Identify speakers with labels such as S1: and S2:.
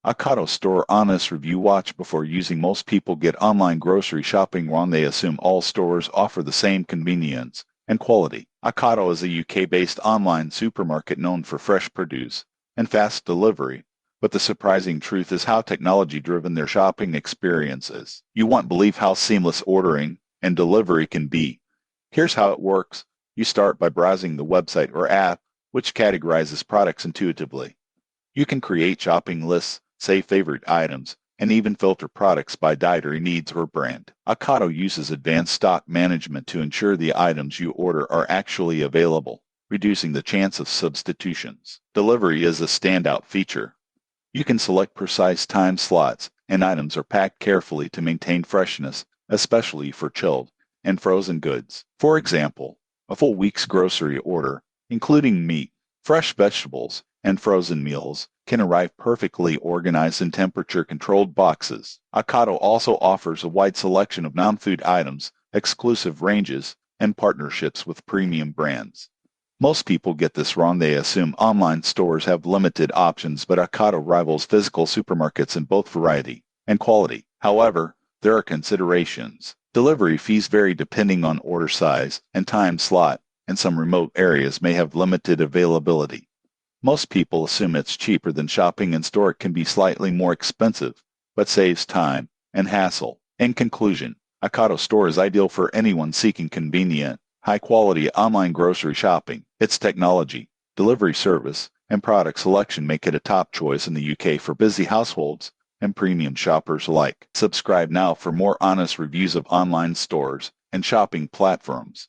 S1: Ocado Store Honest Review. Watch before using. Most people get online grocery shopping wrong. They assume all stores offer the same convenience and quality. Ocado is a UK-based online supermarket known for fresh produce and fast delivery, but the surprising truth is how technology-driven their shopping experience is. You won't believe how seamless ordering and delivery can be. Here's how it works. You start by browsing the website or app, which categorizes products intuitively. You can create shopping lists, save favorite items, and even filter products by dietary needs or brand. Ocado uses advanced stock management to ensure the items you order are actually available, reducing the chance of substitutions. Delivery is a standout feature. You can select precise time slots, and items are packed carefully to maintain freshness, especially for chilled and frozen goods. For example, a full week's grocery order, including meat, fresh vegetables, and frozen meals, can arrive perfectly organized in temperature-controlled boxes. Ocado also offers a wide selection of non-food items, exclusive ranges, and partnerships with premium brands. Most people get this wrong. They assume online stores have limited options, but Ocado rivals physical supermarkets in both variety and quality. However, there are considerations. Delivery fees vary depending on order size and time slot, and some remote areas may have limited availability. Most people assume it's cheaper than shopping in store. It can be slightly more expensive, but saves time and hassle. In conclusion, Ocado Store is ideal for anyone seeking convenient, high-quality online grocery shopping. Its technology, delivery service, and product selection make it a top choice in the UK for busy households and premium shoppers alike. Subscribe now for more honest reviews of online stores and shopping platforms.